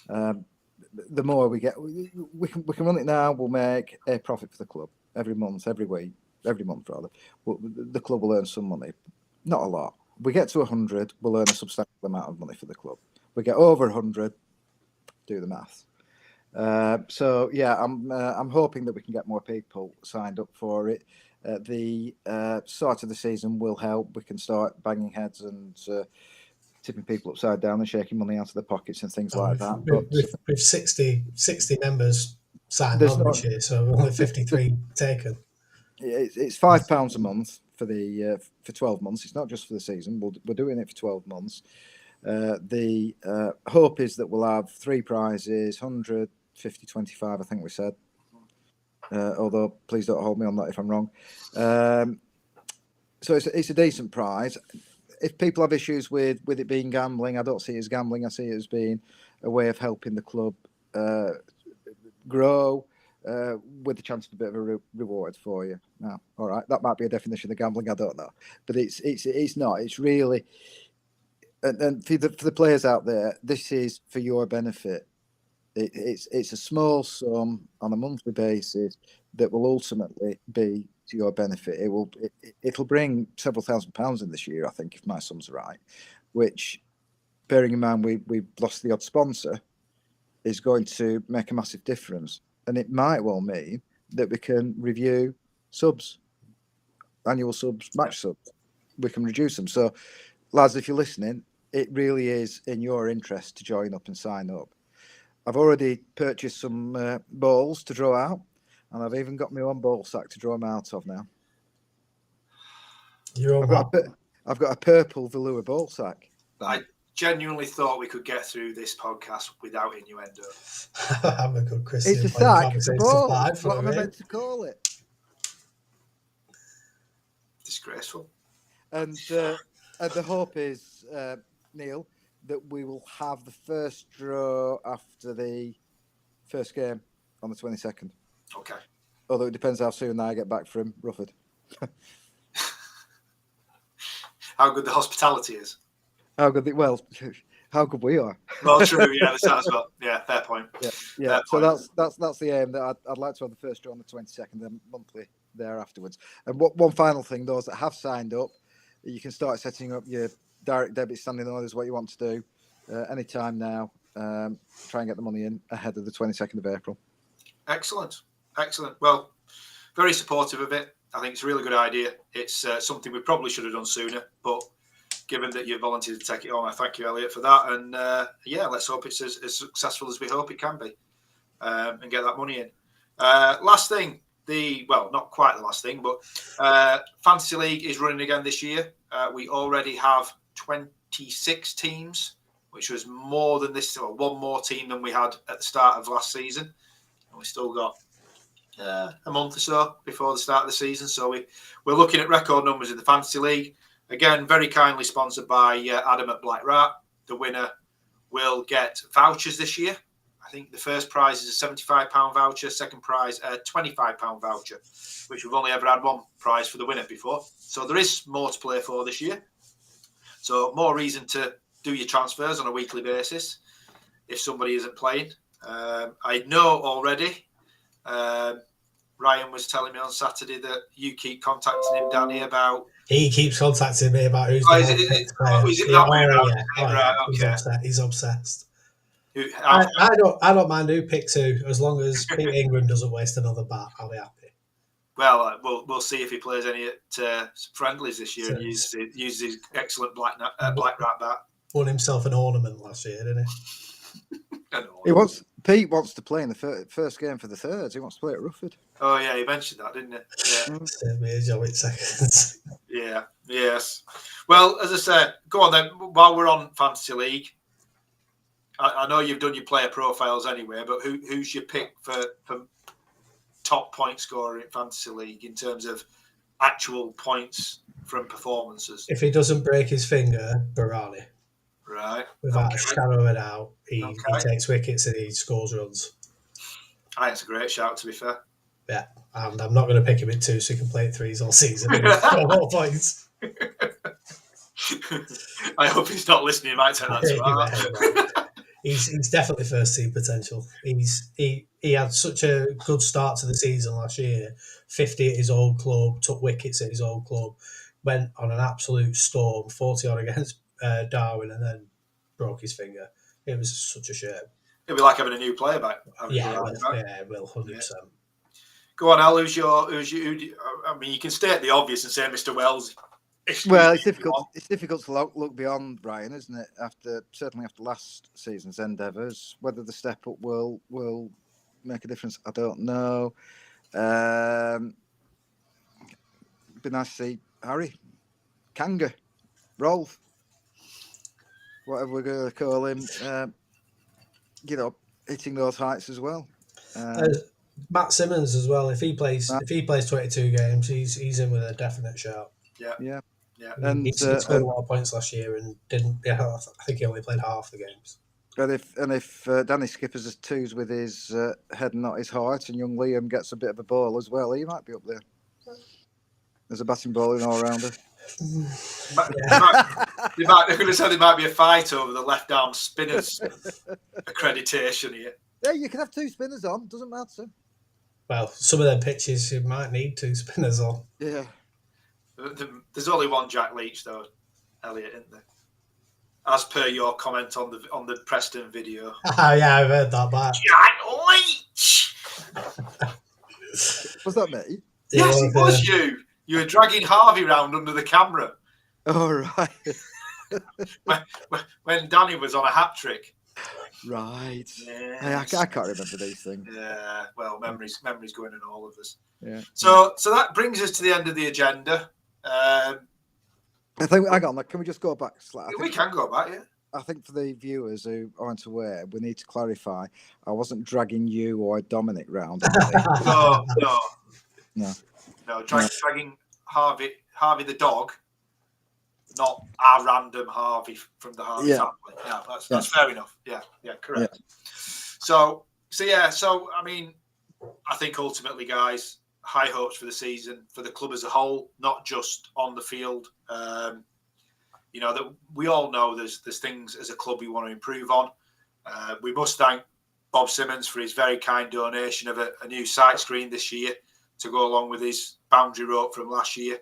The more we get, we can run it now. We'll make a profit for the club every month, every week. Every month, rather, the club will earn some money. Not a lot. We get to 100, we'll earn a substantial amount of money for the club. We get over 100, do the maths. So yeah, I'm hoping that we can get more people signed up for it. The start of the season will help. We can start banging heads and tipping people upside down and shaking money out of their pockets and things like that. With 60 members signed on this year, so only 53 taken. It's £5 a month for 12 months. It's not just for the season. We're doing it for 12 months. The hope is that we'll have 3 prizes, 100, 50, 25, I think we said. Although, please don't hold me on that if I'm wrong. So it's a decent prize. If people have issues with it being gambling, I don't see it as gambling. I see it as being a way of helping the club grow. With the chance of a bit of a reward for you. Now, all right, that might be a definition of gambling. I don't know, but it's not. It's really, and for the players out there, this is for your benefit. It's a small sum on a monthly basis that will ultimately be to your benefit. It'll bring several £1,000s in this year, I think, if my sums are right. Which, bearing in mind we've lost the odd sponsor, is going to make a massive difference. And it might well mean that we can review subs, annual subs, match subs. We can reduce them. So, lads, if you're listening, it really is in your interest to join up and sign up. I've already purchased some balls to draw out, and I've even got my own ball sack to draw them out of now. I've got a purple velour ball sack. I genuinely thought we could get through this podcast without innuendo. I'm a good Christian. It's a sack. It's a ball. What am I meant to call it? Disgraceful. And the hope is, Neil, that we will have the first draw after the first game on the 22nd. Okay. Although it depends how soon I get back from Rufford. How good the hospitality is. How good how good we are. Well, true. Yeah, that's that as well. Yeah, fair point. Yeah. So that's the aim. That I'd like to have the first draw on the 22nd, then monthly there afterwards. And one final thing: those that have signed up, you can start setting up your direct debit standing orders. What you want to do, anytime now. Try and get the money in ahead of the 22nd of April. Excellent. Well, very supportive of it. I think it's a really good idea. It's something we probably should have done sooner, but given that you volunteered to take it on, I thank you, Elliot, for that. And let's hope it's as successful as we hope it can be, and get that money in. Last thing, not quite the last thing, but Fantasy League is running again this year. We already have 26 teams, which was more than this, or one more team than we had at the start of last season. And we still got a month or so before the start of the season. So we're looking at record numbers in the Fantasy League. Again, very kindly sponsored by Adam at Black Rat. The winner will get vouchers this year. I think the first prize is a £75 voucher, second prize a £25 voucher, which we've only ever had one prize for the winner before. So there is more to play for this year. So more reason to do your transfers on a weekly basis if somebody isn't playing. I know already. Ryan was telling me on Saturday that you keep contacting him, Danny, about. He keeps contacting me about who's Oh, the is most it picked player. that way around? Right, He's okay. upset. He's obsessed. I I don't mind who picks who, as long as Pete Ingram doesn't waste another bat. I'll be happy. Well, we'll see if he plays any at friendlies this year So and uses his excellent black rat bat. Won himself an ornament last year, didn't he? Pete wants to play in the first game for the Thirds. He wants to play at Rufford. Oh yeah, he mentioned that, didn't he? Yeah. Save me a job in seconds. Yeah. Yes. Well, as I said, go on then. While we're on Fantasy League, I know you've done your player profiles anyway, but who's your pick for top point scorer in Fantasy League in terms of actual points from performances? If he doesn't break his finger, Barani. Right. Without a shadow of a doubt, he takes wickets and he scores runs. I think it's a great shout, to be fair. Yeah, and I'm not going to pick him at 2 so he can play 3s all season and score more points. I hope he's not listening. He might take that to heart. He's definitely first team potential. He had such a good start to the season last year. 50 at his old club, took wickets at his old club, went on an absolute storm, 40 odd against Darwin, and then broke his finger. It was such a shame. It'd be like having a new player back. Yeah, it will 100%. Yeah. Go on, Al. I mean, you can state the obvious and say Mr. Wells. Well, it's difficult. It's difficult to look beyond Ryan, isn't it? Certainly after last season's endeavours, whether the step up will make a difference, I don't know. Be nice to see Harry, Kanga, Rolf, whatever we're going to call him. Hitting those heights as well. Matt Simmons as well. If he plays 22 games, he's in with a definite shout. Yeah. And he scored a lot of points last year and didn't. Yeah, I think he only played half the games. And if Danny Skippers has 2s with his head and not his heart, and young Liam gets a bit of a ball as well, he might be up there. There's a batting bowling all rounder. They're going to say there might be a fight over the left arm spinners accreditation here. Yeah, you can have 2 spinners on. Doesn't matter. Well, some of them pitches you might need 2 spinners on. Yeah. There's only one Jack Leach though, Elliot, isn't there? As per your comment on the Preston video. Yeah, I've heard that back. Jack Leach. Was that me? Yes, it was you. You were dragging Harvey round under the camera. Oh right. when Danny was on a hat trick. Right. Yes. I can't remember these things. Yeah. Well, memories going in all of us. Yeah. So that brings us to the end of the agenda. I think. Hang on. Can we just go back slightly? We can go back. Yeah. I think for the viewers who aren't aware, we need to clarify. I wasn't dragging you or Dominic round. No. Dragging Harvey the dog, not our random Harvey from the Harvey family. Yeah, that's fair enough. Yeah, correct. Yeah. So I mean, I think ultimately, guys, high hopes for the season for the club as a whole, not just on the field. That we all know there's things as a club we want to improve on. We must thank Bob Simmons for his very kind donation of a new sight screen this year to go along with his boundary rope from last year.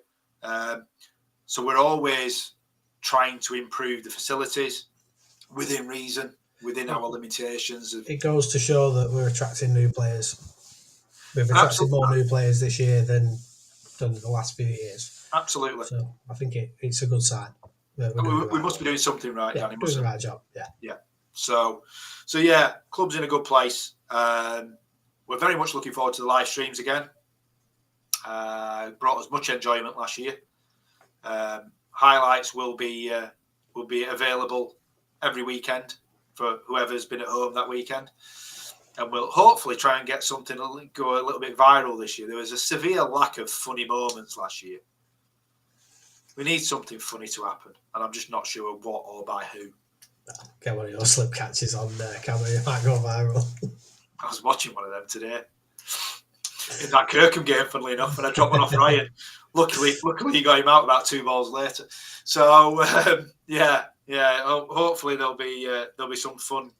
So we're always trying to improve the facilities within reason, within our limitations. It goes to show that we're attracting new players. We've attracted more new players this year than the last few years. Absolutely. So I think it's a good sign. We must be doing something right, Danny. Doing the right job. Yeah. So yeah, club's in a good place. We're very much looking forward to the live streams again. Brought us much enjoyment last year. Highlights will be available every weekend for whoever's been at home that weekend, and we'll hopefully try and get something go a little bit viral this year. There was a severe lack of funny moments last year. We need something funny to happen, and I'm just not sure what or by who. Get one of your slip catches on there, camera. It might go viral. I was watching one of them today. In that Kirkham game, funnily enough, when I dropped one off Ryan. Luckily, he got him out about 2 balls later. So yeah. Hopefully there'll be some fun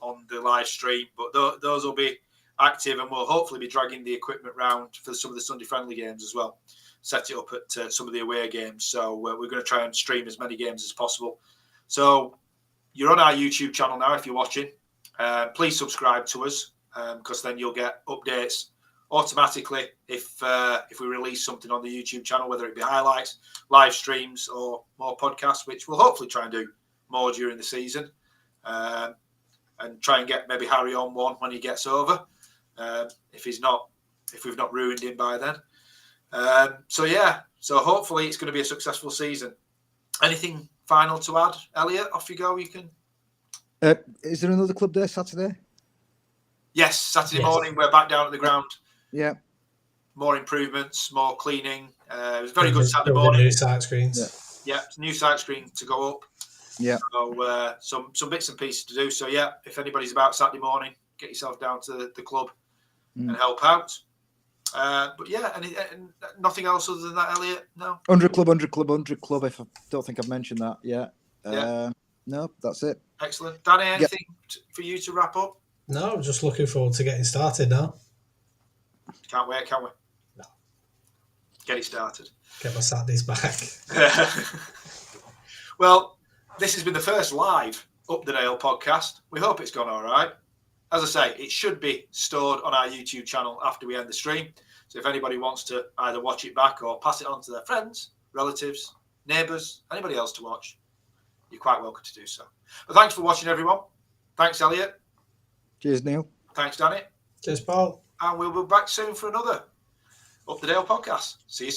on the live stream, but those will be active, and we'll hopefully be dragging the equipment round for some of the Sunday friendly games as well. Set it up at some of the away games. So we're going to try and stream as many games as possible. So you're on our YouTube channel now if you're watching. Please subscribe to us because then you'll get updates automatically if we release something on the YouTube channel, whether it be highlights, live streams, or more podcasts, which we'll hopefully try and do more during the season, and try and get maybe Harry on one when he gets over, if we've not ruined him by then. So hopefully it's going to be a successful season. Anything final to add, Elliot? Off you go. You can. Is there another club day Saturday? Yes, Saturday morning we're back down at the ground. Yeah. More improvements, more cleaning. It was very good Saturday morning. New sight screens. Yeah, new sight screen to go up. Yeah. So some bits and pieces to do. So yeah, if anybody's about Saturday morning, get yourself down to the club and help out. But yeah, and nothing else other than that, Elliot? No. 100 club. If I don't think I've mentioned that yet. No, that's it. Excellent. Danny, anything for you to wrap up? No, I'm just looking forward to getting started now. Can't wait, can we? No. Get it started. Get my Saturdays back. Well, this has been the first live Up the Dale podcast. We hope it's gone all right. As I say, it should be stored on our YouTube channel after we end the stream. So if anybody wants to either watch it back or pass it on to their friends, relatives, neighbours, anybody else to watch, you're quite welcome to do so. But thanks for watching, everyone. Thanks, Elliot. Cheers, Neil. Thanks, Danny. Cheers, Paul. And we'll be back soon for another Up the Dale podcast. See you soon.